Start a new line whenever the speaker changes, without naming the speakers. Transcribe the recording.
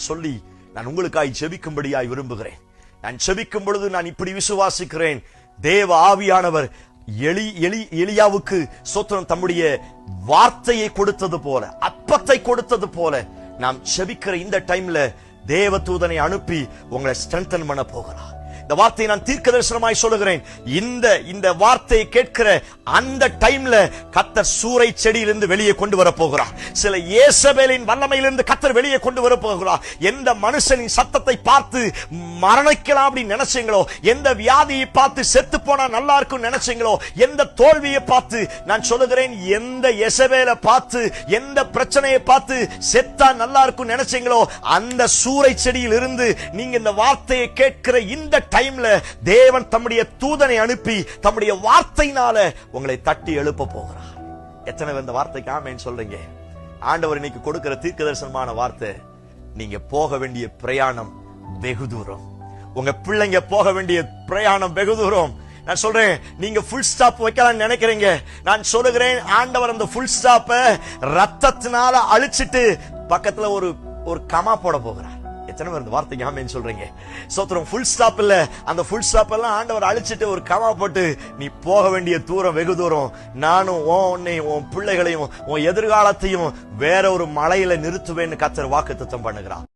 சொல்லி நான் உங்களுக்காய் ஜெபிக்கும்படியாய் விரும்புகிறேன். நான் ஜெபிக்கும் பொழுது நான் இப்படி விசுவாசிக்கிறேன், தேவ ஆவியானவர் எலியாவுக்கு ஸ்தோத்திரம் தம்முடைய வார்த்தையை கொடுத்தது போல, அப்பத்தை கொடுத்தது போல, நாம் ஜெபிக்கிற இந்த டைம்ல தேவ தூதனை அனுப்பி உங்களை ஸ்ட்ரெங்தன் பண்ண போகிறார். இந்த வார்த்தையை நான் தீர்க்கதரிசனமாய் சொல்லுகிறேன். இந்த வார்த்தையை கேட்கிற அந்த டைம்ல கர்த்தர் சூறை செடியிலிருந்து வெளியே கொண்டு வர போகிறார். சில இயேசபேலின் வல்லமையிலிருந்து கர்த்தர் வெளியே கொண்டு வர போகிறார். எந்த மனுஷனின் சத்தத்தை பார்த்து மரணிக்கலாம் அப்படின்னு நினைச்சீங்களோ, எந்த வியாதியை பார்த்து செத்து போனா நல்லா இருக்கும் நினைச்சீங்களோ, எந்த தோல்வியை பார்த்து நான் சொல்லுகிறேன், எந்த இயேசபேலை பார்த்து, எந்த பிரச்சனையை பார்த்து செத்தா நல்லா இருக்கும் நினைச்சீங்களோ, அந்த சூறை செடியில் இருந்து நீங்க இந்த வார்த்தையை கேட்கிற இந்த டைம்ல தேவன் தம்முடைய தூதனை அனுப்பி தம்முடைய வார்த்தையினால உங்களை தட்டி எழுப்ப போகிறார். எத்தனை பேர் இந்த வார்த்தைக்கு ஆமென் சொல்றீங்க? ஆண்டவர் இன்னைக்கு கொடுக்கிற தீர்க்கதரிசனமான வார்த்தை, நீங்க போக வேண்டிய பிரயாணம் வெகு தூரம். உங்க பிள்ளைங்க போக வேண்டிய பிரயாணம் வெகு தூரம். நான் சொல்றேன், நீங்க ஃபுல் ஸ்டாப் வைக்கலாம்னு நினைக்கிறீங்க. நான் சொல்லுகிறேன், ஆண்டவர் அந்த ஃபுல் ஸ்டாப்பை ரத்தத்தினால அழிச்சிட்டு பக்கத்துல ஒரு கமா போட போகிறார். எத்தனை பேர் இந்த வார்த்தைக்கு ஆமென் சொல்றீங்க? சோத்திரம். ஃபுல் ஸ்டாப் இல்ல, அந்த ஃபுல் ஸ்டாப் எல்லாம் ஆண்டவர் அழிச்சிட்டு ஒரு கமா போட்டு, நீ போக வேண்டிய தூரம் வெகு தூரம். நானும் உன்னையும் உன் பிள்ளைகளையும் உன் எதிர்காலத்தையும் வேற ஒரு மலையில நிறுத்துவேன்னு கர்த்தர் வாக்குத்தத்தம் பண்ணுகிறார்.